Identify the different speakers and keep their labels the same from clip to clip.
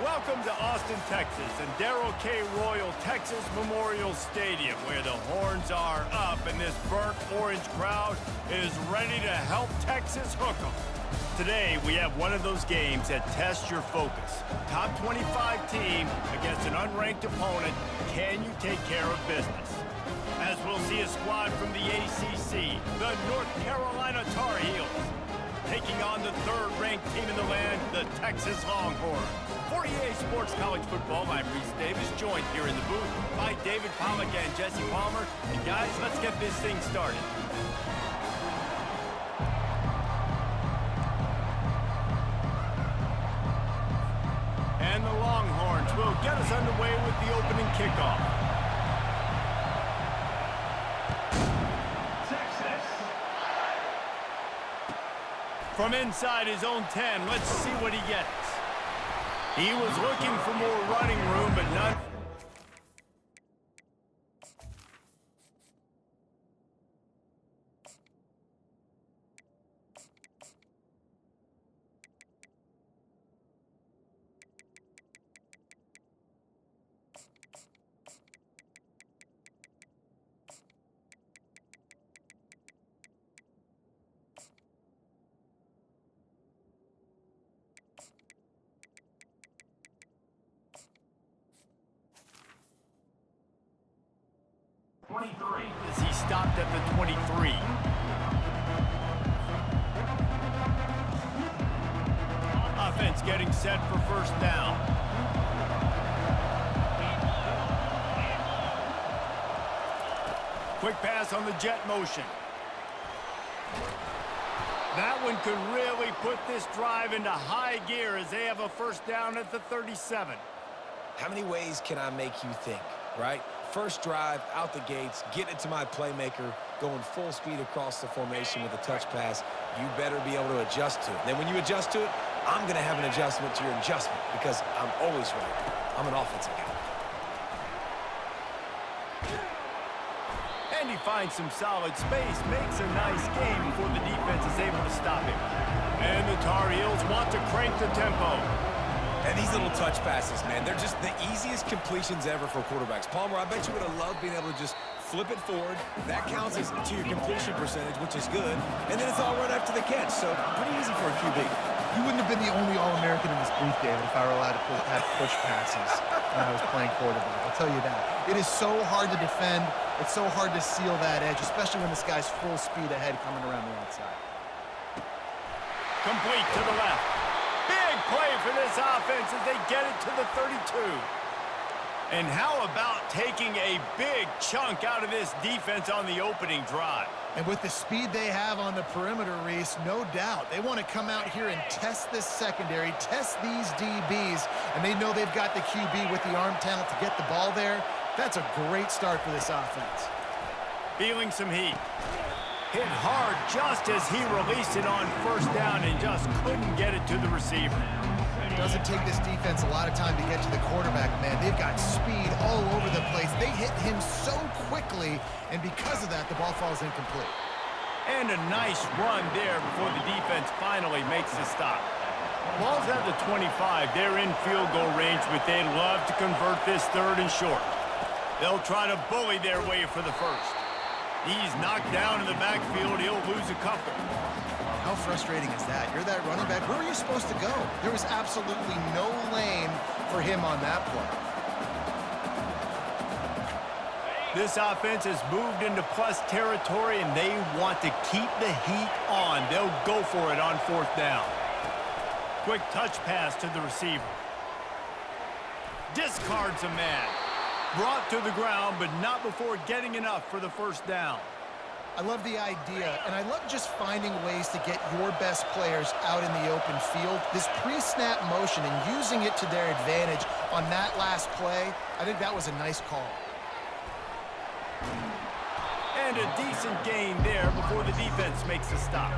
Speaker 1: Welcome to Austin, Texas, and Darrell K. Royal Texas Memorial Stadium, where the horns are up and this burnt orange crowd is ready to help Texas hook 'em. Today, we have one of those games that tests your focus. Top 25 team against an unranked opponent. Can you take care of business? As we'll see a squad from the ACC, the North Carolina Tar Heels, taking on the third-ranked team in the land, the Texas Longhorns. For EA Sports College Football, I'm Reese Davis, joined here in the booth by David Pollack and Jesse Palmer. And guys, let's get this thing started. And the Longhorns will get us underway with the opening kickoff. From inside his own 10, let's see what he gets. He was looking for more running room, but none. As he stopped at the 23. Offense getting set for first down. Quick pass on the jet motion. That one could really put this drive into high gear as they have a first down at the 37.
Speaker 2: How many ways can I make you think, right? First drive, out the gates, get it to my playmaker, going full speed across the formation with a touch pass. You better be able to adjust to it. Then when you adjust to it, I'm going to have an adjustment to your adjustment because I'm always right. I'm an offensive guy.
Speaker 1: And he finds some solid space, makes a nice game before the defense is able to stop him. And the Tar Heels want to crank the tempo.
Speaker 2: And these little touch passes, man, they're just the easiest completions ever for quarterbacks. Palmer, I bet you would have loved being able to just flip it forward. That counts as to your completion percentage, which is good. And then it's all right after the catch, so pretty easy for a QB.
Speaker 3: You wouldn't have been the only All-American in this booth, David, if I were allowed to have push passes when I was playing quarterback. I'll tell you that. It is so hard to defend. It's so hard to seal that edge, especially when this guy's full speed ahead coming around the outside.
Speaker 1: Complete to the left. Big play for this offense as they get it to the 32. And how about taking a big chunk out of this defense on the opening drive?
Speaker 3: And with the speed they have on the perimeter, Reese, no doubt, they want to come out here and test this secondary, test these DBs, and they know they've got the QB with the arm talent to get the ball there. That's a great start for this offense.
Speaker 1: Feeling some heat. Hit hard just as he released it on first down and just couldn't get it to the receiver.
Speaker 3: It doesn't take this defense a lot of time to get to the quarterback, man. They've got speed all over the place. They hit him so quickly, and because of that, the ball falls incomplete.
Speaker 1: And a nice run there before the defense finally makes the stop. Ball's at the 25. They're in field goal range, but they'd love to convert this third and short. They'll try to bully their way for the first. He's knocked down in the backfield. He'll lose a couple.
Speaker 3: How frustrating is that? You're that running back. Where were you supposed to go? There was absolutely no lane for him on that play.
Speaker 1: This offense has moved into plus territory, and they want to keep the heat on. They'll go for it on fourth down. Quick touch pass to the receiver. Discards a man. Brought to the ground, but not before getting enough for the first down.
Speaker 3: I love the idea, and I love just finding ways to get your best players out in the open field. This pre-snap motion and using it to their advantage on that last play, I think that was a nice call.
Speaker 1: And a decent gain there before the defense makes a stop.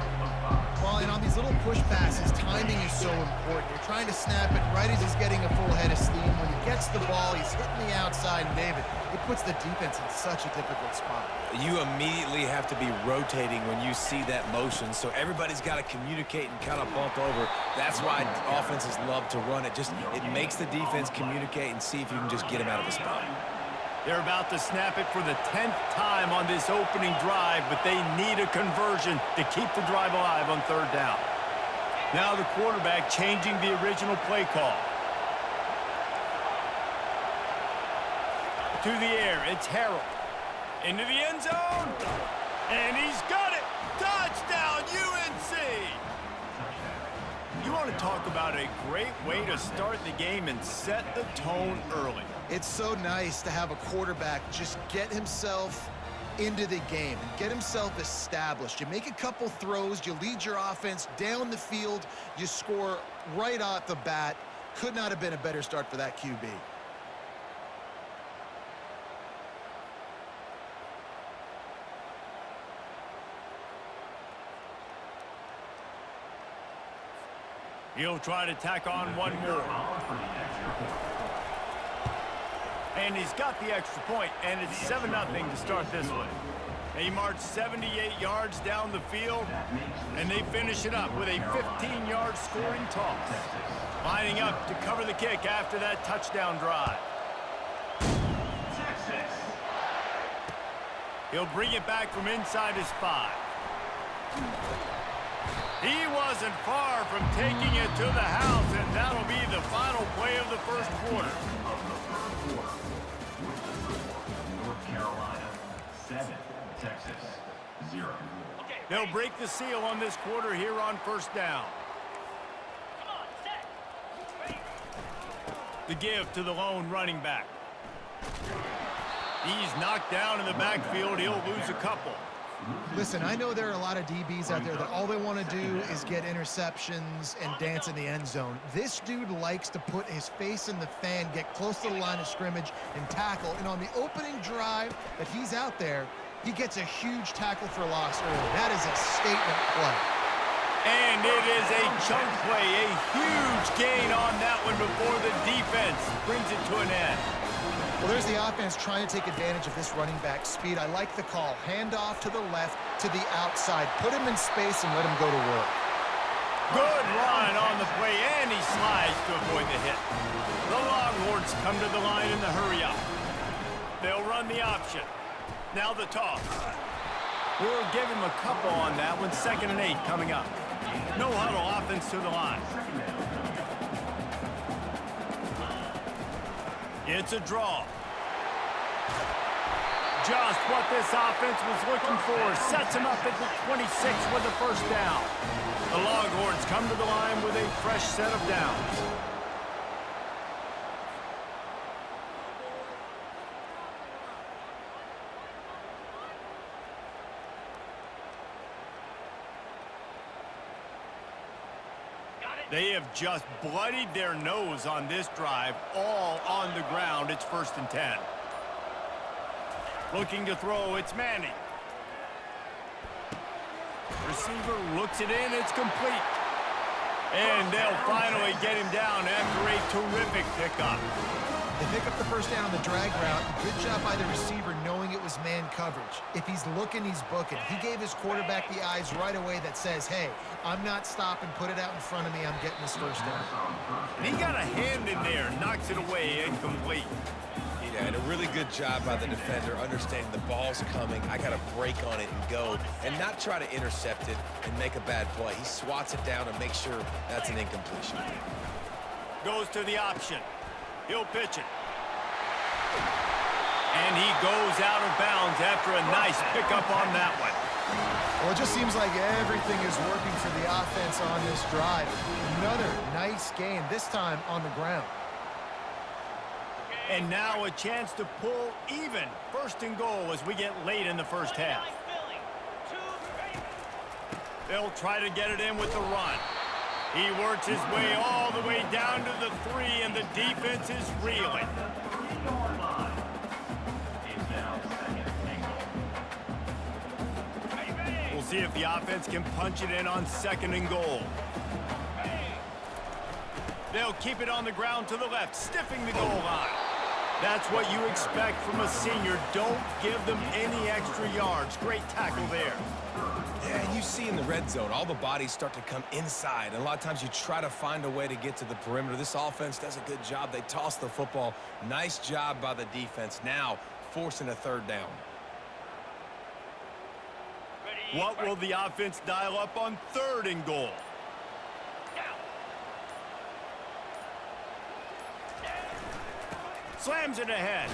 Speaker 3: Well, and on these little push passes, timing is so so important. You're trying to snap it right as he's getting a full head of steam. When he gets the ball, he's hitting the outside, and David, it puts the defense in such a difficult spot.
Speaker 2: You immediately have to be rotating when you see that motion, so everybody's got to communicate and kind of bump over. That's why offenses love to run it. It makes the defense communicate and see if you can just get him out of a spot.
Speaker 1: They're about to snap it for the 10th time on this opening drive, but they need a conversion to keep the drive alive on third down. Now the quarterback changing the original play call. To the air, it's Harold. Into the end zone, and he's got it! Touchdown, UNC! You want to talk about a great way to start the game and set the tone early.
Speaker 3: It's so nice to have a quarterback just get himself into the game and get himself established. You make a couple throws, you lead your offense down the field, you score right off the bat. Could not have been a better start for that QB.
Speaker 1: He'll try to tack on one more. And he's got the extra point, and it's 7-0 to start this one. They march 78 yards down the field, and they finish it up with a 15-yard scoring toss. Lining up to cover the kick after that touchdown drive. He'll bring it back from inside his 5. He wasn't far from taking it to the house, and that'll be the final play of the first quarter.
Speaker 4: North Carolina 7, Texas 0.
Speaker 1: They'll break the seal on this quarter here on first down. The give to the lone running back. He's knocked down in the backfield. He'll lose a couple.
Speaker 3: Listen, I know there are a lot of DBs out there that all they want to do is get interceptions and dance in the end zone. This dude likes to put his face in the fan, get close to the line of scrimmage, and tackle. And on the opening drive that he's out there, he gets a huge tackle for loss early. That is a statement play.
Speaker 1: And it is a chunk play, a huge gain on that one before the defense brings it to an end.
Speaker 3: Well, there's the offense trying to take advantage of this running back speed. I like the call. Hand off to the left, to the outside. Put him in space and let him go to work.
Speaker 1: Good run on the play, and he slides to avoid the hit. The Longhorns come to the line in the hurry-up. They'll run the option. Now the toss. We'll give him a couple on that one. 2nd and 8 coming up. No huddle offense to the line. It's a draw. Just what this offense was looking for. Sets him up at the 26 with the first down. The Longhorns come to the line with a fresh set of downs. They have just bloodied their nose on this drive, all on the ground. It's 1st and 10. Looking to throw, it's Manning. Receiver looks it in, it's complete. And they'll finally get him down after a terrific pickup.
Speaker 3: They pick up the first down on the drag route. Good job by the receiver knowing it was man coverage. If he's looking, he's booking. He gave his quarterback the eyes right away that says, hey, I'm not stopping, put it out in front of me, I'm getting this first down.
Speaker 1: And he got a hand in there, knocks it away, incomplete.
Speaker 2: Yeah, and a really good job by the defender understanding the ball's coming. I got to break on it and go and not try to intercept it and make a bad play. He swats it down and makes sure that's an incompletion.
Speaker 1: Goes to the option. He'll pitch it. And he goes out of bounds after a nice pickup on that one.
Speaker 3: Well, it just seems like everything is working for the offense on this drive. Another nice game, this time on the ground.
Speaker 1: And now a chance to pull even. 1st and goal as we get late in the first half. They'll try to get it in with the run. He works his way all the way down to the 3, and the defense is reeling. We'll see if the offense can punch it in on 2nd and goal. They'll keep it on the ground to the left, stiffing the goal line. That's what you expect from a senior. Don't give them any extra yards. Great tackle there.
Speaker 2: Yeah, and you see in the red zone, all the bodies start to come inside. And a lot of times you try to find a way to get to the perimeter. This offense does a good job. They toss the football. Nice job by the defense. Now forcing a third down.
Speaker 1: What will the offense dial up on 3rd and goal? Slams it ahead.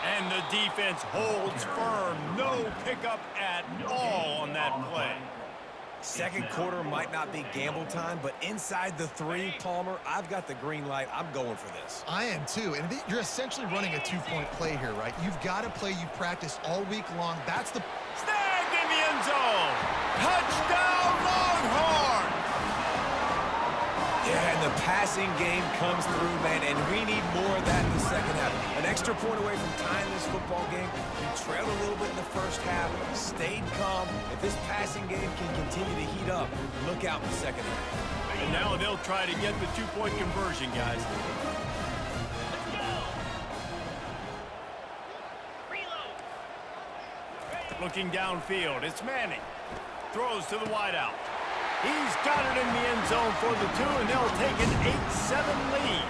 Speaker 1: And the defense holds firm. No pickup at all on that play.
Speaker 2: Second quarter might not be gamble time, but inside the 3, Palmer, I've got the green light. I'm going for this.
Speaker 3: I am too, and you're essentially running a 2-point play here, right? You've got a play you practice all week long. That's the...
Speaker 1: Snagged in the end zone. Touchdown, Longhorns!
Speaker 2: Yeah, and the passing game comes through, man, and we need more of that in the second half. An extra point away from tying this football game. We trailed a little bit in the first half, stayed calm. If this passing game can continue to heat up, look out in the second half.
Speaker 1: And now they'll try to get the 2-point conversion, guys. Looking downfield, it's Manning. Throws to the wideout. He's got it in the end zone for the 2, and they'll take an 8-7 lead.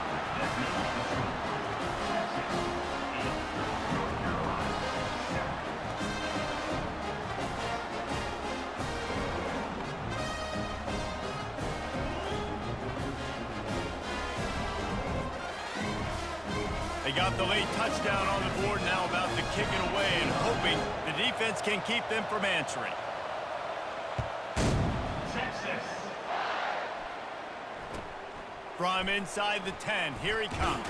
Speaker 1: They got the late touchdown on the board, now about to kick it away and hoping the defense can keep them from answering. From inside the 10, here he comes.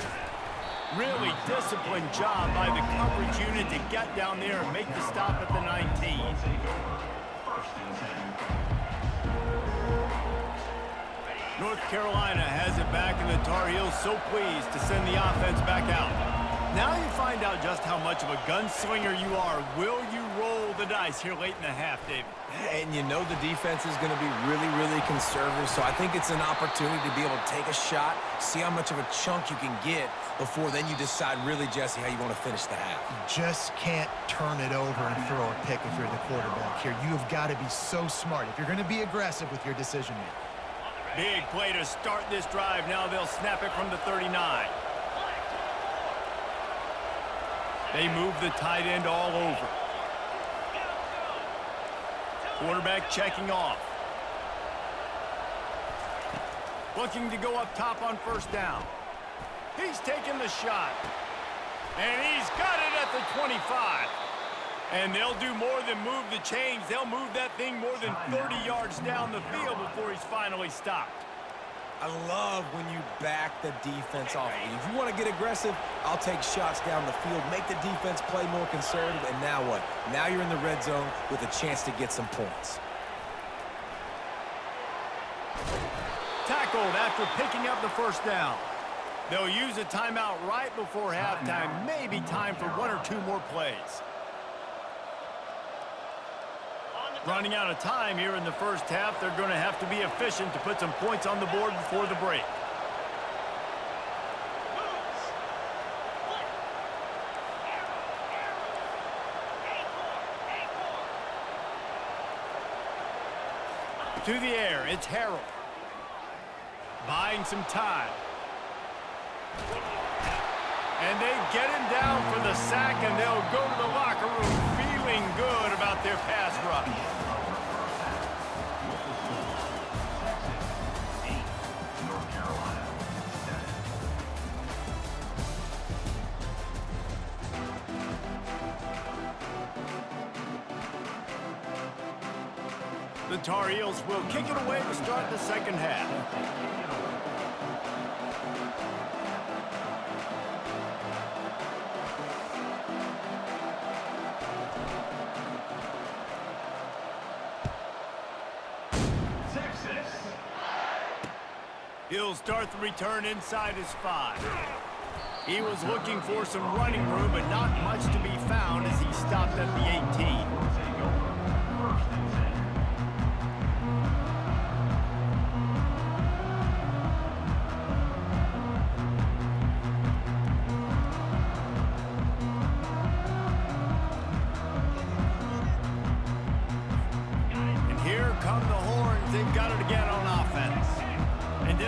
Speaker 1: Really disciplined job by the coverage unit to get down there and make the stop at the 19. North Carolina has it back, and the Tar Heels so pleased to send the offense back out. Now you find out just how much of a gunslinger you are. Will you roll the dice here late in the half, David?
Speaker 2: And you know the defense is going to be really, really conservative, so I think it's an opportunity to be able to take a shot, see how much of a chunk you can get before then you decide really, Jesse, how you want to finish the half.
Speaker 3: You just can't turn it over and throw a pick if you're the quarterback here. You have got to be so smart if you're going to be aggressive with your decision-making.
Speaker 1: Big play to start this drive. Now they'll snap it from the 39. They move the tight end all over. Quarterback checking off. Looking to go up top on 1st down. He's taking the shot. And he's got it at the 25. And they'll do more than move the chains. They'll move that thing more than 30 yards down the field before he's finally stopped.
Speaker 2: I love when you back the defense off. If you want to get aggressive, I'll take shots down the field, make the defense play more conservative, and now what? Now you're in the red zone with a chance to get some points.
Speaker 1: Tackled after picking up the 1st down. They'll use a timeout right before halftime. Maybe time for 1 or 2 more plays. Running out of time here in the first half. They're going to have to be efficient to put some points on the board before the break. To the air, it's Harrell. Buying some time. And they get him down for the sack, and they'll go to the locker room feeling good about their pass rush. The Tar Heels will kick it away to start the second half. He'll start the return inside his 5. He was looking for some running room, but not much to be found as he stopped at the 18.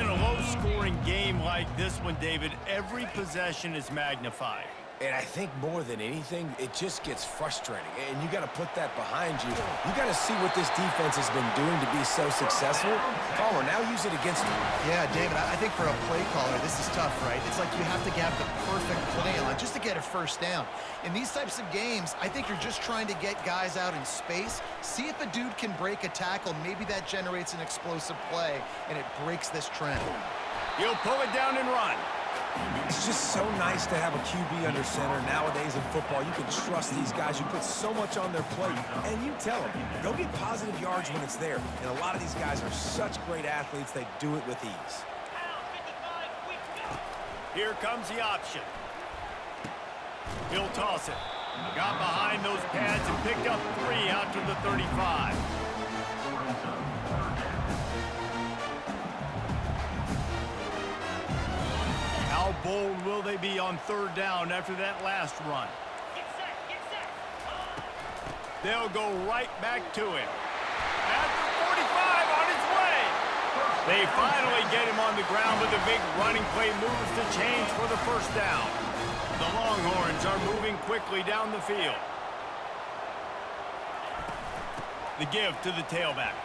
Speaker 1: In a low-scoring game like this one, David, every possession is magnified.
Speaker 2: And I think more than anything, it just gets frustrating. And you got to put that behind you. You got to see what this defense has been doing to be so successful. Palmer, now use it against you.
Speaker 3: Yeah, David, I think for a play caller, this is tough, right? It's like you have to have the perfect play line just to get a first down. In these types of games, I think you're just trying to get guys out in space, see if a dude can break a tackle. Maybe that generates an explosive play, and it breaks this trend.
Speaker 1: He'll pull it down and run.
Speaker 2: It's just so nice to have a QB under center. Nowadays in football, you can trust these guys. You put so much on their plate, and you tell them, go get positive yards when it's there. And a lot of these guys are such great athletes, they do it with ease.
Speaker 1: Here comes the option. He'll toss it. Got behind those pads and picked up 3 out to the 35. How bold will they be on third down after that last run? They'll go right back to him. At the 45 on his way. They finally get him on the ground with a big running play moves the change for the first down. The Longhorns are moving quickly down the field. The give to the tailback.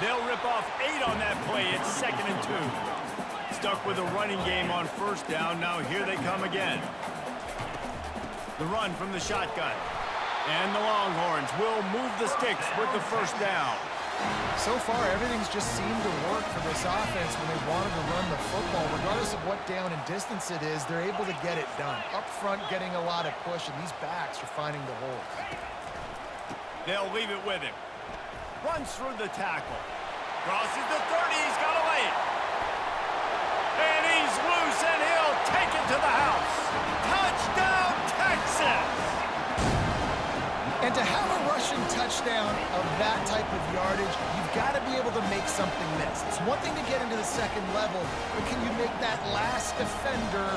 Speaker 1: They'll rip off 8 on that play. It's 2nd and 2. Stuck with a running game on first down. Now here they come again. The run from the shotgun. And the Longhorns will move the sticks with the first down.
Speaker 3: So far, everything's just seemed to work for this offense when they wanted to run the football. Regardless of what down and distance it is, they're able to get it done. Up front, getting a lot of push, and these backs are finding the holes.
Speaker 1: They'll leave it with him. Runs through the tackle. Crosses the 30. He's got to lay it. And he's loose, and he'll take it to the house. Touchdown, Texas!
Speaker 3: And to have a rushing touchdown of that type of yardage, you've got to be able to make something miss. It's one thing to get into the second level, but can you make that last defender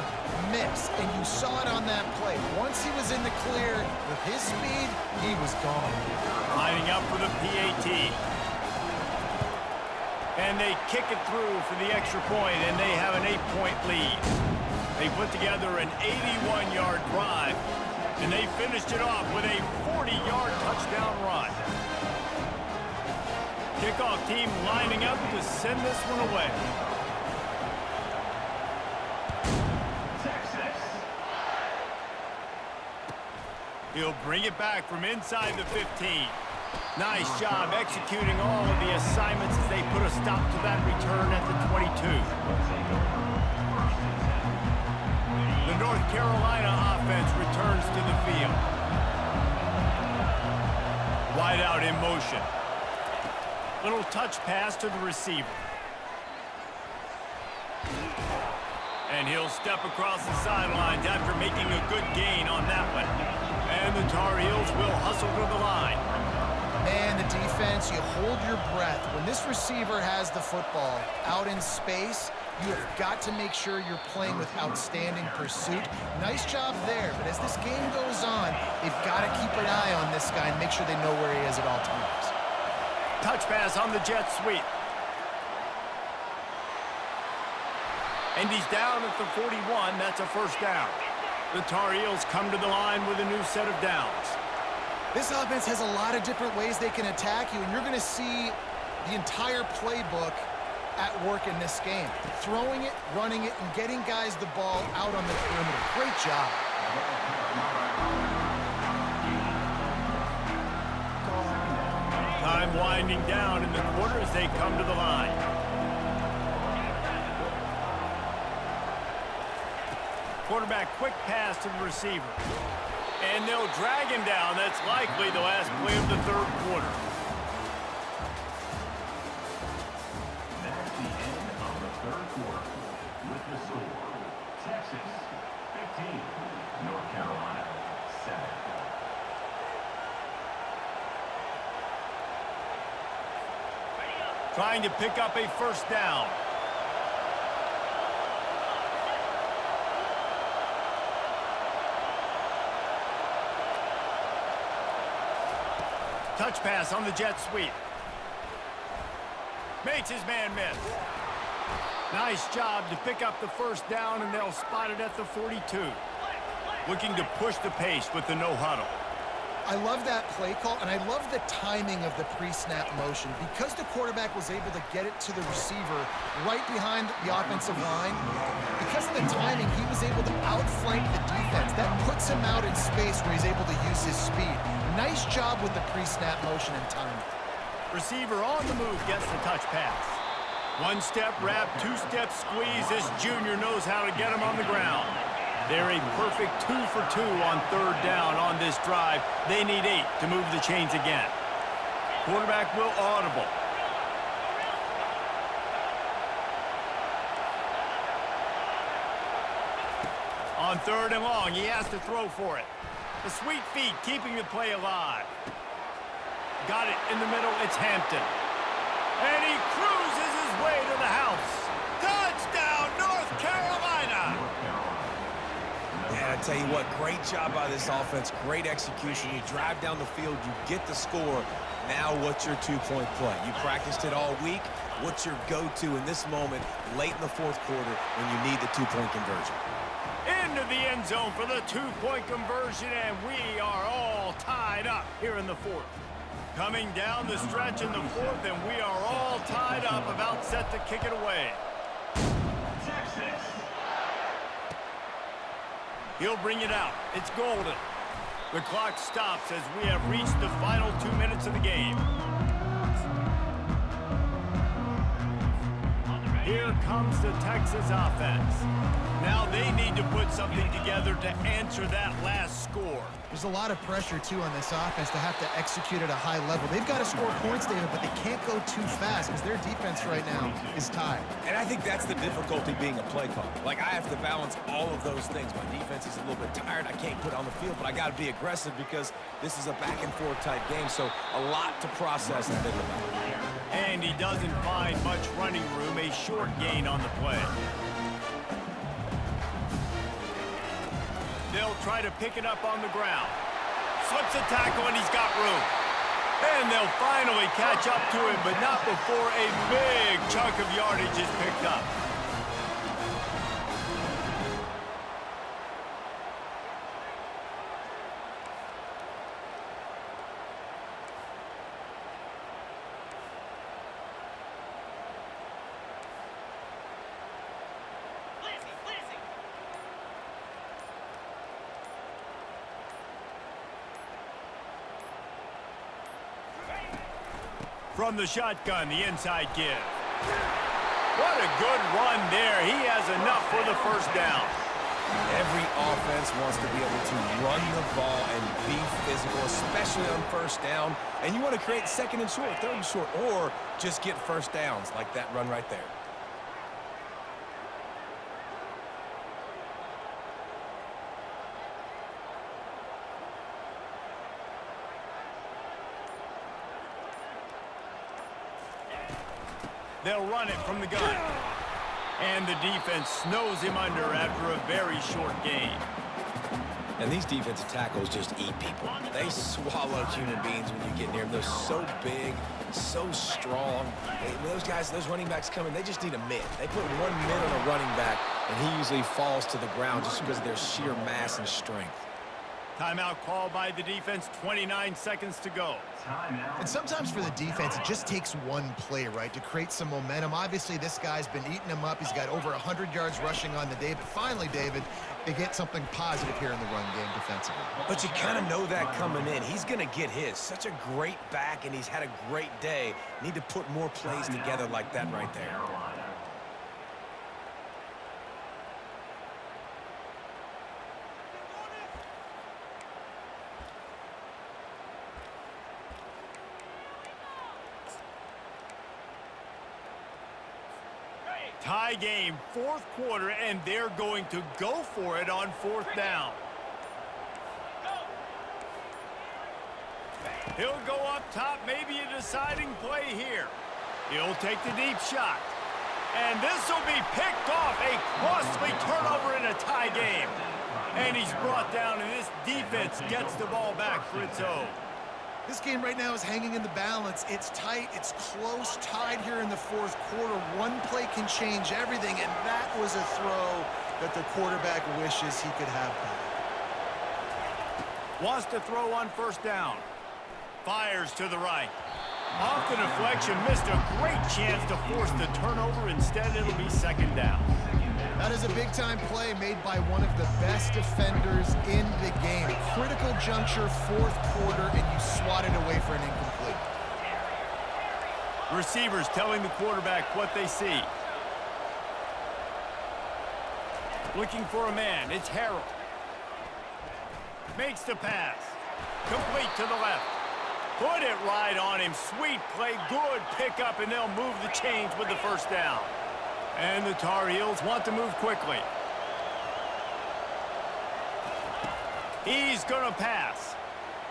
Speaker 3: miss? And you saw it on that play. Once he was in the clear with his speed, he was gone.
Speaker 1: Lining up for the PAT. And they kick it through for the extra point, and they have an 8-point lead. They put together an 81-yard drive, and they finished it off with a 40-yard touchdown run. Kickoff team lining up to send this one away.
Speaker 4: Texas.
Speaker 1: He'll bring it back from inside the 15. Nice job executing all of the assignments as they put a stop to that return at the 22. The North Carolina offense returns to the field. Wide out in motion. Little touch pass to the receiver. And he'll step across the sidelines after making a good gain on that one. And the Tar Heels will hustle to the line.
Speaker 3: Man, the defense, you hold your breath. When this receiver has the football out in space, you have got to make sure you're playing with outstanding pursuit. Nice job there, but as this game goes on, they've got to keep an eye on this guy and make sure they know where he is at all times.
Speaker 1: Touch pass on the jet sweep. And he's down at the 41. That's a first down. The Tar Heels come to the line with a new set of downs.
Speaker 3: This offense has a lot of different ways they can attack you, and you're going to see the entire playbook at work in this game. Throwing it, running it, and getting guys the ball out on the perimeter. Great job.
Speaker 1: Time winding down in the quarter as they come to the line. Quarterback quick pass to the receiver. And they'll drag him down. That's likely the last play of the third quarter.
Speaker 4: That's the end of the third quarter. With the score, Texas 15, North Carolina 7.
Speaker 1: Trying to pick up a first down. Touch pass on the jet sweep. Makes his man miss. Nice job to pick up the first down, and they'll spot it at the 42. Looking to push the pace with the no huddle.
Speaker 3: I love that play call, and I love the timing of the pre-snap motion. Because the quarterback was able to get it to the receiver right behind the offensive line, because of the timing, he was able to outflank the defense. That puts him out in space where he's able to use his speed. Nice job with the pre-snap motion and timing.
Speaker 1: Receiver on the move gets the touch pass. One-step wrap, two-step squeeze. This junior knows how to get him on the ground. They're a perfect 2 for 2 on third down on this drive. They need 8 to move the chains again. Quarterback will audible. On third and long, he has to throw for it. The sweet feet keeping the play alive. Got it in the middle, it's Hampton. And he cruises his way to the house. Touchdown, North Carolina!
Speaker 2: Yeah, I tell you what, great job by this offense, great execution. You drive down the field, you get the score. Now what's your two-point play? You practiced it all week. What's your go-to in this moment late in the fourth quarter when you need the two-point conversion?
Speaker 1: Into the end zone for the two-point conversion, and we are all tied up here in the fourth. Coming down the stretch in the fourth, and we are all tied up, about set to kick it away.
Speaker 4: Texas.
Speaker 1: He'll bring it out. It's golden. The clock stops as we have reached the final 2 minutes of the game. Here comes the Texas offense. Now they need to put something together to answer that last score.
Speaker 3: There's a lot of pressure, too, on this offense to have to execute at a high level. They've got to score points, David, but they can't go too fast because their defense right now is tired.
Speaker 2: And I think that's the difficulty being a play caller. Like, I have to balance all of those things. My defense is a little bit tired. I can't put on the field, but I got to be aggressive because this is a back-and-forth type game, so a lot to process and think about.
Speaker 1: And he doesn't find much running room, a short gain on the play. They'll try to pick it up on the ground. Slips a tackle, and he's got room. And they'll finally catch up to him, but not before a big chunk of yardage is picked up. From the shotgun, the inside give. What a good run there. He has enough for the first down.
Speaker 2: Every offense wants to be able to run the ball and be physical, especially on first down. And you want to create second and short, third and short, or just get first downs like that run right there.
Speaker 1: They'll run it from the gun. And the defense snows him under after a very short gain.
Speaker 2: And these defensive tackles just eat people. They swallow human beings when you get near them. They're so big, so strong. Those guys, those running backs come in, they just need a mid. They put 1 mid on a running back, and he usually falls to the ground just because of their sheer mass and strength.
Speaker 1: Timeout called by the defense, 29 seconds to go.
Speaker 3: And sometimes for the defense, it just takes one play, right, to create some momentum. Obviously, this guy's been eating him up. He's got over 100 yards rushing on the day. But finally, David, they get something positive here in the run game defensively.
Speaker 2: But you kind of know that coming in. He's going to get his. Such a great back, and he's had a great day. Need to put more plays together like that right there.
Speaker 1: Tie game, fourth quarter, and they're going to go for it on fourth down. He'll go up top, maybe a deciding play here. He'll take the deep shot. And this will be picked off, a costly turnover in a tie game. And he's brought down, and this defense gets the ball back for its own.
Speaker 3: This game right now is hanging in the balance. It's tight, it's close, tied here in the fourth quarter. One play can change everything, and that was a throw that the quarterback wishes he could have back.
Speaker 1: Wants to throw on first down. Fires to the right. Off the deflection, missed a great chance to force the turnover. Instead, it'll be second down.
Speaker 3: That is a big-time play made by one of the best defenders in the game. Critical juncture, fourth quarter, and you swat it away for an incomplete.
Speaker 1: Receivers telling the quarterback what they see. Looking for a man, it's Harold. Makes the pass. Complete to the left. Put it right on him. Sweet play, good pickup, and they'll move the chains with the first down. And the Tar Heels want to move quickly. He's going to pass.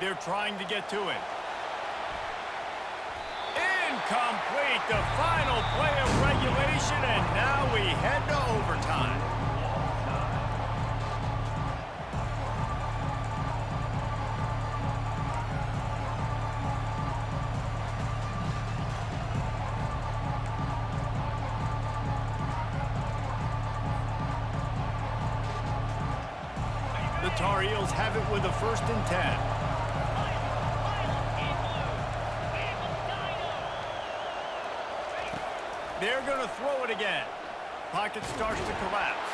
Speaker 1: They're trying to get to it. Incomplete, the final play of regulation, and now we head to overtime. The Tar Heels have it with a 1st and 10. They're going to throw it again. Pocket starts to collapse.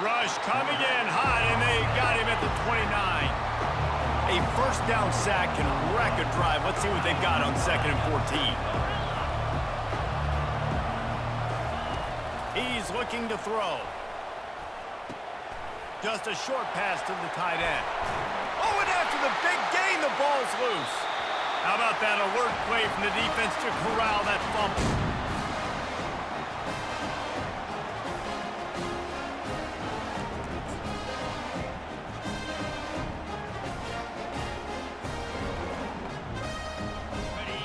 Speaker 1: Rush coming in hot, and they got him at the 29. A first down sack can wreck a drive. Let's see what they've got on 2nd and 14. He's looking to throw. Just a short pass to the tight end. Oh, and after the big gain, the ball's loose. How about that alert play from the defense to corral that fumble?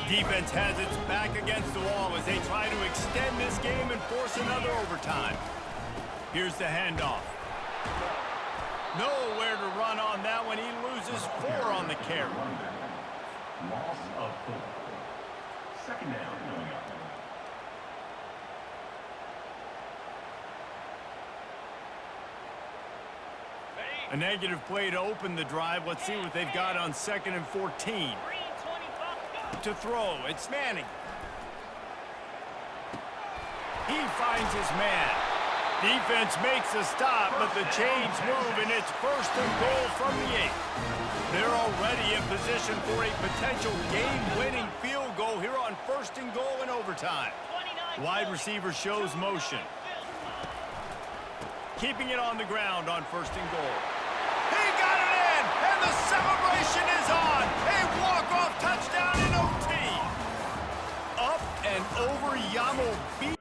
Speaker 1: Defense has its back against the wall as they try to extend this game and force another overtime. Here's the handoff. Nowhere to run on that one. He loses 4 on the carry.
Speaker 4: Loss of 4. Second down coming up.
Speaker 1: A negative play to open the drive. Let's see what they've got on 2nd and 14. To throw, it's Manning. He finds his man. Defense makes a stop, but the chains move, and it's 1st and goal from the 8. They're already in position for a potential game-winning field goal here on 1st and goal in overtime. Wide receiver shows motion. Keeping it on the ground on 1st and goal. He got it in, and the celebration is on. A walk-off touchdown in OT. Up and over Yamo.